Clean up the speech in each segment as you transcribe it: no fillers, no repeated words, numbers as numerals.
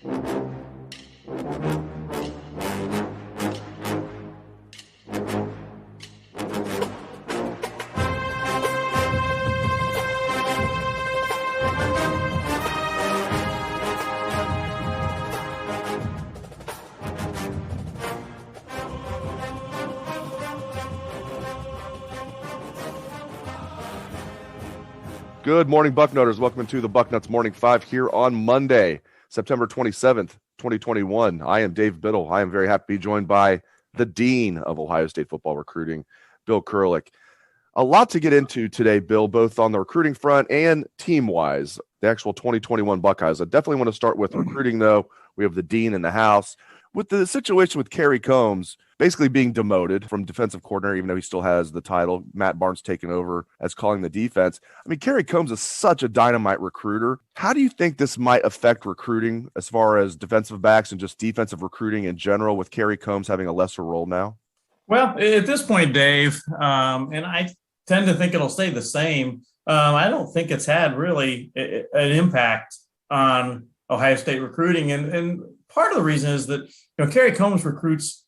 Good morning, Bucknutters. Welcome to the Bucknuts Morning Five here on Monday, September 27th, 2021. I am Dave Biddle. I am very happy to be joined by the Dean of Ohio State football recruiting, Bill Kurelic. A lot to get into today, Bill, both on the recruiting front and team-wise, the actual 2021 Buckeyes. I definitely want to start with recruiting, though. We have the Dean in the house. With the situation with Kerry Coombs basically being demoted from defensive coordinator, even though he still has the title, Matt Barnes taking over as calling the defense. I mean, Kerry Coombs is such a dynamite recruiter. How do you think this might affect recruiting as far as defensive backs and just defensive recruiting in general with Kerry Coombs having a lesser role now? Well, at this point, Dave, and I tend to think it'll stay the same. I don't think it's had really an impact on Ohio State recruiting. And part of the reason is that, Kerry Coombs recruits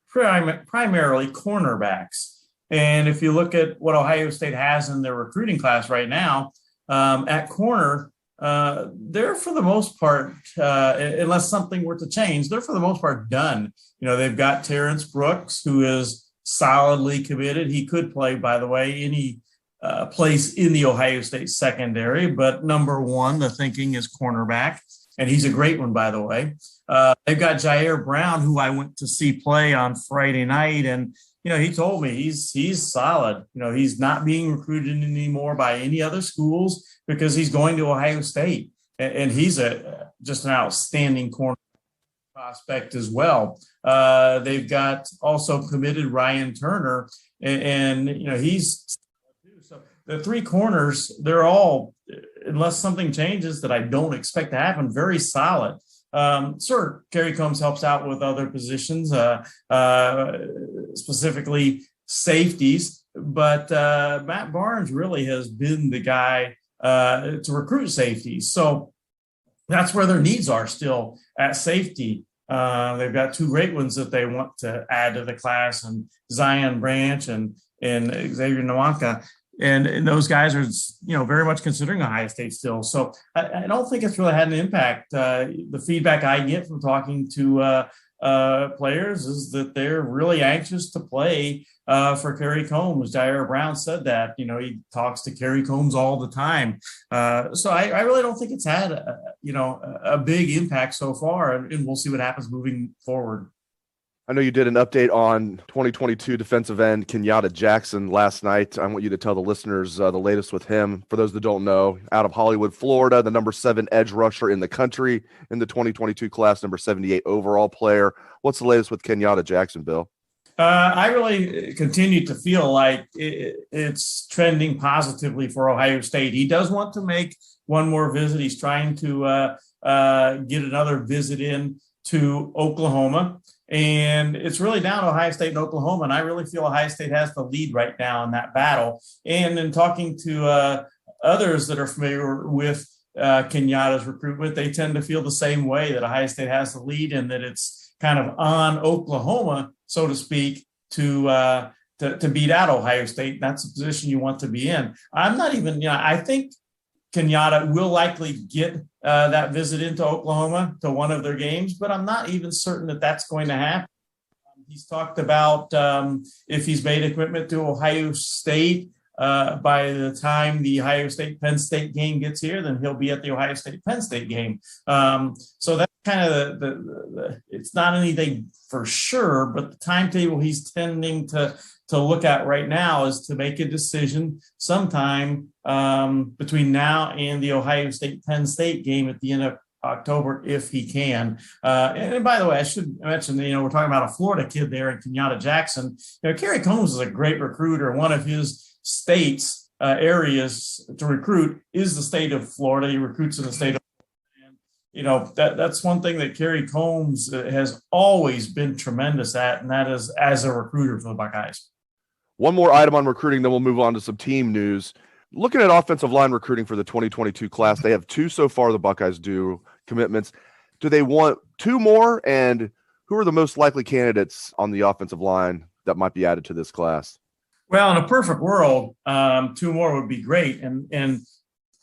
primarily cornerbacks. And if you look at what Ohio State has in their recruiting class right now, at corner, they're for the most part, unless something were to change, they're for the most part done. They've got Terrence Brooks, who is solidly committed. He could play, by the way, any place in the Ohio State secondary, but number one, the thinking is cornerback, and he's a great one, by the way. They've got Jair Brown, who I went to see play on Friday night, and he told me he's solid. He's not being recruited anymore by any other schools because he's going to Ohio State, and he's just an outstanding corner prospect as well. They've got also committed Ryan Turner, and he's so the three corners. They're all, unless something changes that I don't expect to happen, very solid. Sure, Kerry Coombs helps out with other positions, specifically safeties, but Matt Barnes really has been the guy to recruit safeties. So that's where their needs are still at safety. They've got two great ones that they want to add to the class, and Zion Branch and Xavier Nwankpa. And those guys are, very much considering Ohio State still. So I don't think it's really had an impact. The feedback I get from talking to players is that they're really anxious to play for Kerry Coombs. Jair Brown said that. He talks to Kerry Coombs all the time. So I really don't think it's had, a big impact so far, and we'll see what happens moving forward. I know you did an update on 2022 defensive end Kenyatta Jackson last night. I want you to tell the listeners the latest with him. For those that don't know, out of Hollywood, Florida, the number 7 edge rusher in the country in the 2022 class, number 78 overall player. What's the latest with Kenyatta Jackson, Bill? I really continue to feel like it's trending positively for Ohio State. He does want to make one more visit. He's trying to get another visit in to Oklahoma. And it's really down to Ohio State and Oklahoma. And I really feel Ohio State has the lead right now in that battle. And in talking to others that are familiar with Kenyatta's recruitment, they tend to feel the same way, that Ohio State has the lead and that it's kind of on Oklahoma, so to speak, to beat out Ohio State. That's the position you want to be in. I'm not even, I think Kenyatta will likely get that visit into Oklahoma to one of their games, but I'm not even certain that that's going to happen. He's talked about if he's made a commitment to Ohio State, by the time the Ohio State-Penn State game gets here, then he'll be at the Ohio State-Penn State game. So that's kind of the it's not anything for sure, but the timetable he's tending to look at right now is to make a decision sometime between now and the Ohio State-Penn State game at the end of October, if he can. And by the way, I should mention, we're talking about a Florida kid there in Kenyatta Jackson. Kerry Coombs is a great recruiter. One of his states, areas to recruit is the state of Florida. He recruits in the state of Florida. And, that's one thing that Kerry Coombs has always been tremendous at, and that is as a recruiter for the Buckeyes. One more item on recruiting, then we'll move on to some team news. Looking at offensive line recruiting for the 2022 class, they have 2 so far, the Buckeyes do, commitments. Do they want two more? And who are the most likely candidates on the offensive line that might be added to this class? Well, in a perfect world, two more would be great. And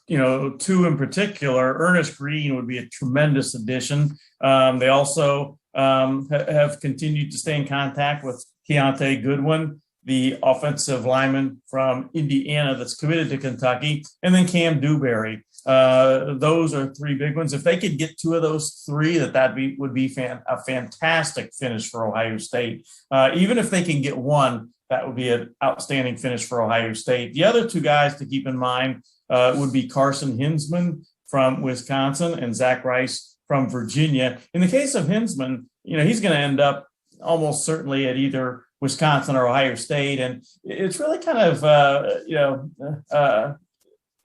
two in particular, Ernest Green would be a tremendous addition. They also have continued to stay in contact with Keontae Goodwin, the offensive lineman from Indiana that's committed to Kentucky, and then Cam Dewberry. Those are three big ones. If they could get two of those three, would be a fantastic finish for Ohio State. Even if they can get one, that would be an outstanding finish for Ohio State. The other two guys to keep in mind would be Carson Hinsman from Wisconsin and Zach Rice from Virginia. In the case of Hinsman, he's going to end up almost certainly at either Wisconsin or Ohio State. And it's really kind of,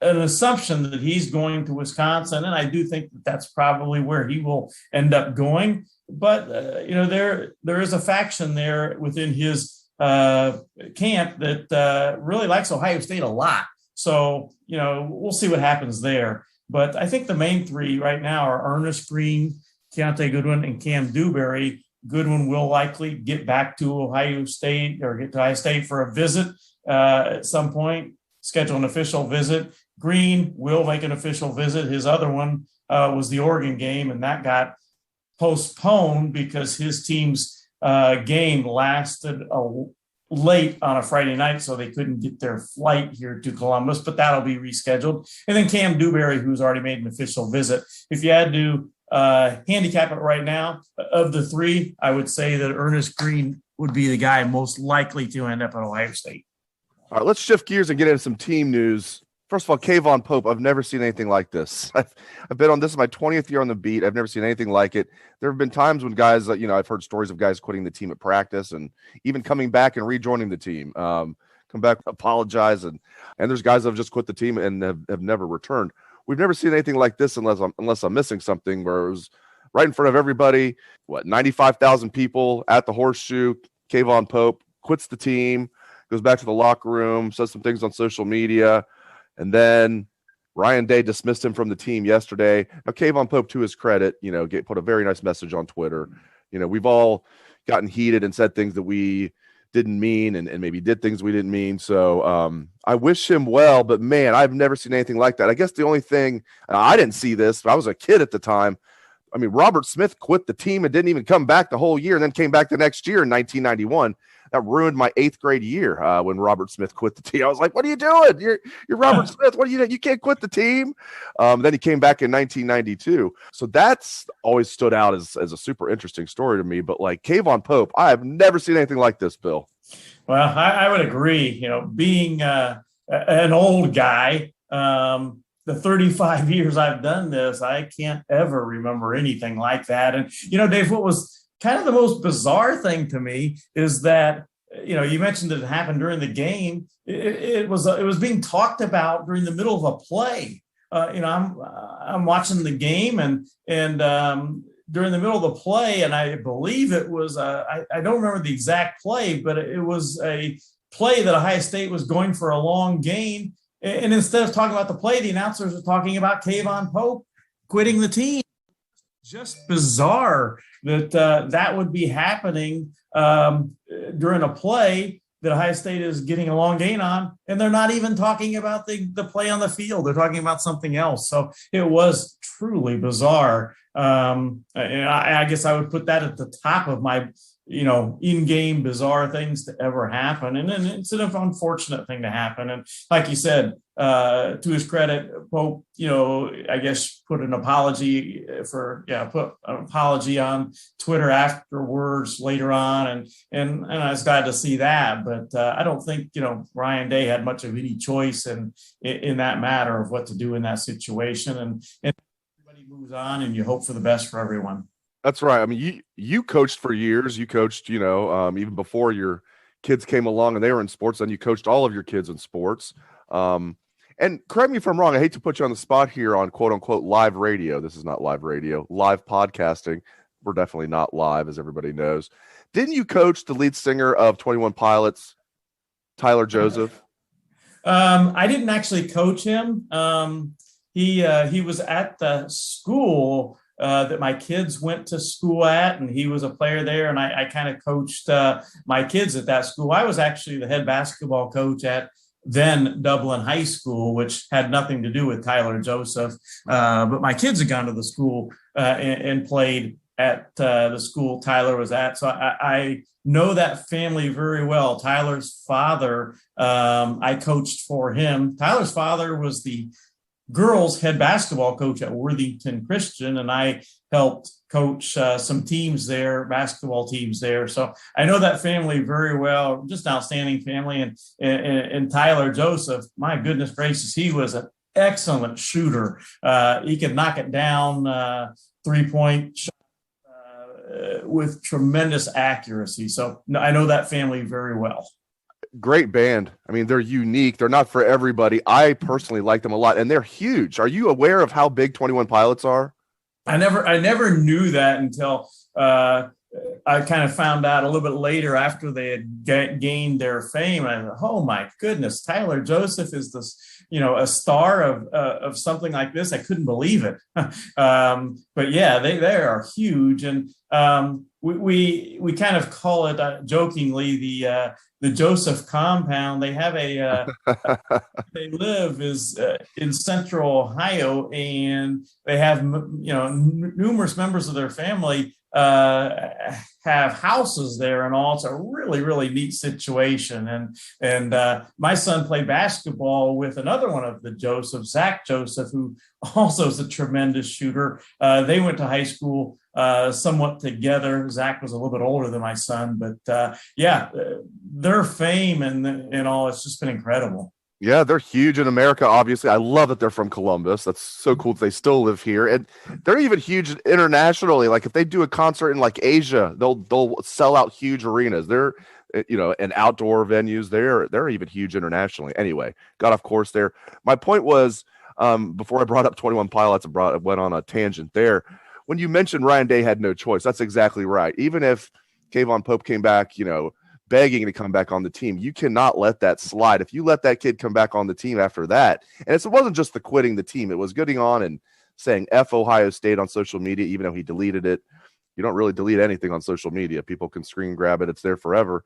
an assumption that he's going to Wisconsin. And I do think that that's probably where he will end up going. But, there is a faction there within his camp that really likes Ohio State a lot. So, we'll see what happens there. But I think the main three right now are Ernest Green, Keontae Goodwin, and Cam Dewberry. Goodwin will likely get back to Ohio State or get to Ohio State for a visit at some point, schedule an official visit. Green will make an official visit. His other one was the Oregon game, and that got postponed because his team's game lasted late on a Friday night, so they couldn't get their flight here to Columbus, but that'll be rescheduled. And then Cam Dewberry, who's already made an official visit. If you had to handicap it right now, of the three, I would say that Ernest Green would be the guy most likely to end up at Ohio State. All right, let's shift gears and get into some team news. First of all, Kayvon Pope, I've never seen anything like this. I've been on this is my 20th year on the beat. I've never seen anything like it. There have been times when guys, I've heard stories of guys quitting the team at practice and even coming back and rejoining the team, come back, apologize. And there's guys that have just quit the team and have never returned. We've never seen anything like this unless I'm missing something, where it was right in front of everybody, 95,000 people at the Horseshoe. Kayvon Pope quits the team, goes back to the locker room, says some things on social media. And then Ryan Day dismissed him from the team yesterday. Now, Kayvon Pope, to his credit, put a very nice message on Twitter. We've all gotten heated and said things that we didn't mean and maybe did things we didn't mean. So I wish him well, but man, I've never seen anything like that. I guess the only thing, I didn't see this, but I was a kid at the time. I mean, Robert Smith quit the team and didn't even come back the whole year and then came back the next year in 1991. That ruined my 8th grade year when Robert Smith quit the team. I was like, what are you doing? You're Robert Smith. What are you doing? You can't quit the team. Then he came back in 1992. So that's always stood out as a super interesting story to me. But like Kayvon Pope, I have never seen anything like this, Bill. Well, I would agree. Being an old guy, the 35 years I've done this, I can't ever remember anything like that. And, Dave, what was kind of the most bizarre thing to me is that, you mentioned that it happened during the game. It was being talked about during the middle of a play. I'm watching the game and during the middle of the play, and I believe it was, I don't remember the exact play, but it was a play that Ohio State was going for a long gain. And instead of talking about the play, the announcers were talking about Kayvon Pope quitting the team. Just bizarre that that would be happening during a play that Ohio State is getting a long gain on, and they're not even talking about the play on the field. They're talking about something else. So it was truly bizarre. I guess I would put that at the top of my, in-game bizarre things to ever happen. And then it's an unfortunate thing to happen. And like you said, to his credit, Pope, I guess put an apology on Twitter afterwards later on. And I was glad to see that. But I don't think, Ryan Day had much of any choice in that matter of what to do in that situation. And everybody moves on and you hope for the best for everyone. That's right. I mean, you coached for years. You coached, even before your kids came along and they were in sports, then you coached all of your kids in sports. And correct me if I'm wrong, I hate to put you on the spot here on quote unquote live radio. This is not live radio, live podcasting. We're definitely not live, as everybody knows. Didn't you coach the lead singer of 21 Pilots, Tyler Joseph? I didn't actually coach him. He was at the school that my kids went to school at, and he was a player there. And I kind of coached my kids at that school. I was actually the head basketball coach at then Dublin High School, which had nothing to do with Tyler Joseph. But my kids had gone to the school and played at the school Tyler was at. So I know that family very well. Tyler's father, I coached for him. Tyler's father was the girls head basketball coach at Worthington Christian, and I helped coach some teams there, basketball teams there. So I know that family very well, just an outstanding family. And Tyler Joseph, my goodness gracious, he was an excellent shooter. He could knock it down 3-point shot with tremendous accuracy. So I know that family very well. Great band. I mean, they're unique. They're not for everybody. I personally like them a lot, and they're huge. Are you aware of how big 21 Pilots are? I never knew that until I kind of found out a little bit later after they had gained their fame. I thought, oh my goodness, Tyler Joseph is this, a star of something like this. I couldn't believe it. But yeah, they are huge, and we kind of call it jokingly the Joseph compound. They have they live in Central Ohio, and they have numerous members of their family have houses there and all. It's a really, really neat situation. And my son played basketball with another one of the Josephs, Zach Joseph, who also is a tremendous shooter. They went to high school somewhat together. Zach was a little bit older than my son, but their fame and all, it's just been incredible. Yeah, they're huge in America, obviously. I love that they're from Columbus. That's so cool that they still live here. And they're even huge internationally. Like if they do a concert in like Asia, they'll sell out huge arenas. They're and outdoor venues. They're even huge internationally. Anyway, got off course there. My point was, before I brought up 21 Pilots, I went on a tangent there. When you mentioned Ryan Day had no choice, that's exactly right. Even if Kayvon Pope came back, begging to come back on the team, you cannot let that slide. If you let that kid come back on the team after that, and it wasn't just the quitting the team, it was getting on and saying F Ohio State on social media, even though he deleted it. You don't really delete anything on social media. People can screen grab it. It's there forever.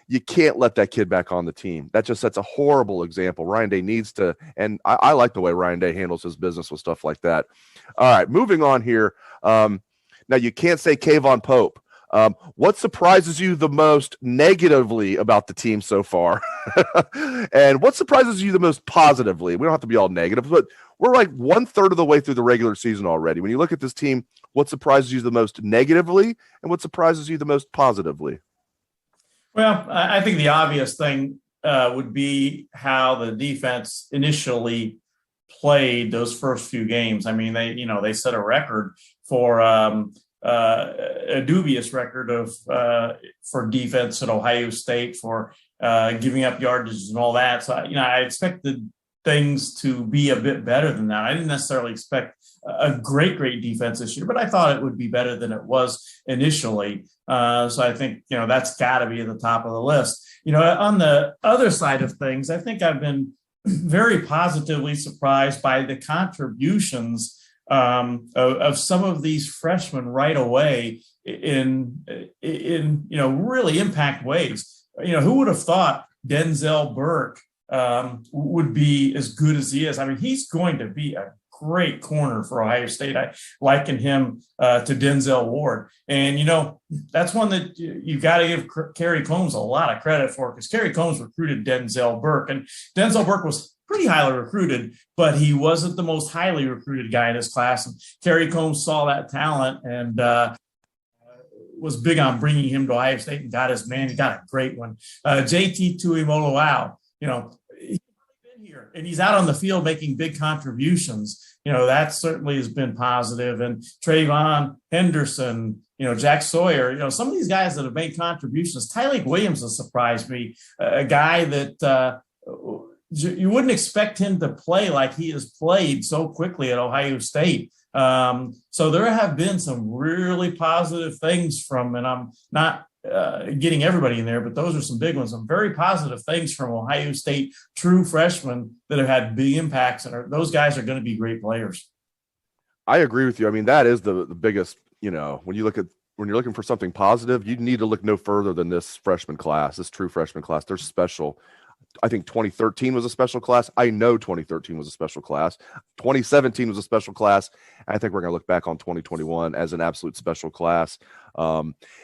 You can't let that kid back on the team. That just sets a horrible example. Ryan Day needs to, and I like the way Ryan Day handles his business with stuff like that. All right, moving on here. Now, you can't say Kayvon Pope. What surprises you the most negatively about the team so far? And what surprises you the most positively? We don't have to be all negative, but we're like 1/3 of the way through the regular season already. When you look at this team, what surprises you the most negatively and what surprises you the most positively? Well, I think the obvious thing would be how the defense initially played those first few games. I mean, they set a record for a dubious record for defense at Ohio State for giving up yardages and all that. So, I expected things to be a bit better than that. I didn't necessarily expect a great defense this year, but I thought it would be better than it was initially. So I think, that's got to be at the top of the list. On the other side of things, I think I've been very positively surprised by the contributions of some of these freshmen right away in really impact ways. Who would have thought Denzel Burke would be as good as he is? I mean, he's going to be a great corner for Ohio State. I liken him to Denzel Ward. And, that's one that you got to give Kerry Coombs a lot of credit for, because Kerry Coombs recruited Denzel Burke. And Denzel Burke was pretty highly recruited, but he wasn't the most highly recruited guy in his class. And Kerry Coombs saw that talent and was big on bringing him to Ohio State and got his man. He got a great one. JT Tuimoloau, he's been here and he's out on the field making big contributions. That certainly has been positive. And Trayvon Henderson, Jack Sawyer, some of these guys that have made contributions. Tyleik Williams has surprised me, a guy that you wouldn't expect him to play like he has played so quickly at Ohio State. So there have been some really positive things from, and I'm not getting everybody in there, but those are some big ones. Some very positive things from Ohio State true freshmen that have had big impacts, and those guys are going to be great players. I agree with you. I mean, that is the biggest, when you're looking for something positive, you need to look no further than this freshman class, this true freshman class. They're special. I think 2013 was a special class. I know 2013 was a special class. 2017 was a special class. I think we're going to look back on 2021 as an absolute special class.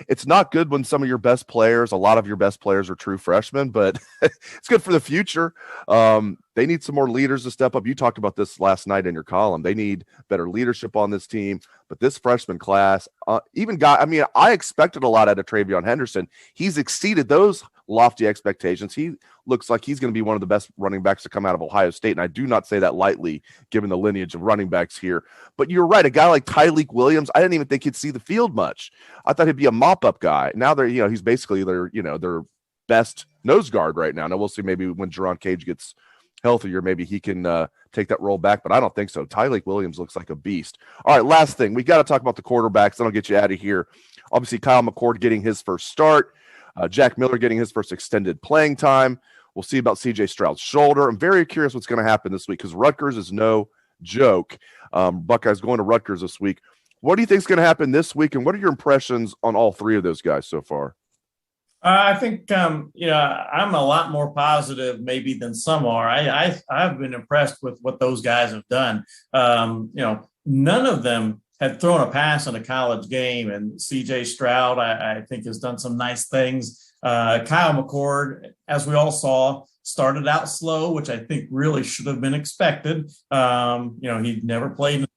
It's not good when some of your best players, a lot of your best players are true freshmen, but it's good for the future. They need some more leaders to step up. You talked about this last night in your column. They need better leadership on this team. But this freshman class, I expected a lot out of Travion Henderson. He's exceeded those lofty expectations. He looks like he's going to be one of the best running backs to come out of Ohio State. And I do not say that lightly, given the lineage of running backs here. But you're right. A guy like Tyleik Williams, I didn't even think he'd see the field much. I thought he'd be a mop-up guy. Now he's basically their best nose guard right now. Now we'll see maybe when Jerron Cage gets healthier, maybe he can take that role back, but I don't think so. Tyleik Williams looks like a beast. All right, last thing. We got to talk about the quarterbacks, then I'll get you out of here. Obviously, Kyle McCord getting his first start. Jack Miller getting his first extended playing time. We'll see about C.J. Stroud's shoulder. I'm very curious what's going to happen this week because Rutgers is no joke. Buckeyes going to Rutgers this week. What do you think is going to happen this week, and what are your impressions on all three of those guys so far? I think, I'm a lot more positive maybe than some are. I've been impressed with what those guys have done. None of them had thrown a pass in a college game, and C.J. Stroud, I think, has done some nice things. Kyle McCord, as we all saw, started out slow, which I think really should have been expected. He'd never played in a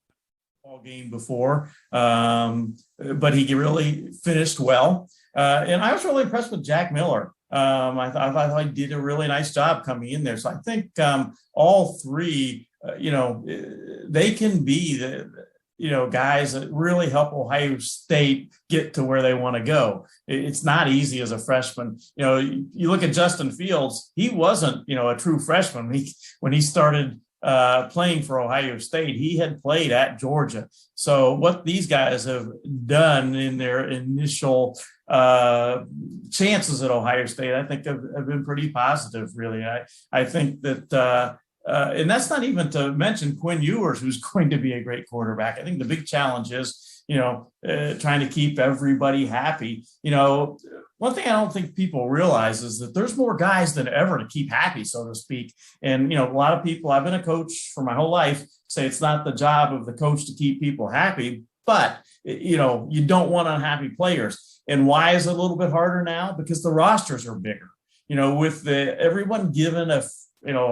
football game before, but he really finished well. And I was really impressed with Jack Miller. I thought he did a really nice job coming in there. So I think all three, they can be the guys that really help Ohio State get to where they want to go. It's not easy as a freshman. You look at Justin Fields, he wasn't, a true freshman. When he started playing for Ohio State, he had played at Georgia. So what these guys have done in their initial chances at Ohio State, I think have been pretty positive, really. I think that and that's not even to mention Quinn Ewers, who's going to be a great quarterback. I think the big challenge is, trying to keep everybody happy. One thing I don't think people realize is that there's more guys than ever to keep happy, so to speak. And, a lot of people, I've been a coach for my whole life, say it's not the job of the coach to keep people happy, but, you don't want unhappy players. And why is it a little bit harder now? Because the rosters are bigger, with everyone given a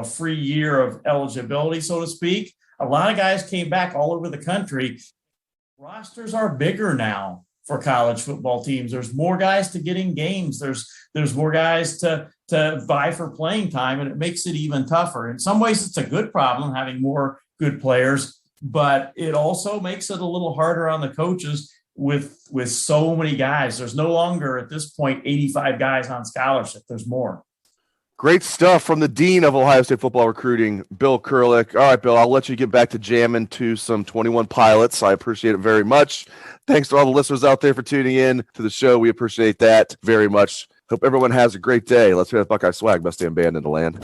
free year of eligibility, so to speak. A lot of guys came back all over the country. Rosters are bigger now for college football teams. There's more guys to get in games. There's more guys to vie for playing time, and it makes it even tougher. In some ways, it's a good problem having more good players, but it also makes it a little harder on the coaches with so many guys. There's no longer at this point 85 guys on scholarship. There's more. Great stuff from the Dean of Ohio State football recruiting, Bill Kurelic. All right, Bill, I'll let you get back to jamming to some 21 Pilots. I appreciate it very much. Thanks to all the listeners out there for tuning in to the show. We appreciate that very much. Hope everyone has a great day. Let's hear that Buckeye swag. Best damn band in the land.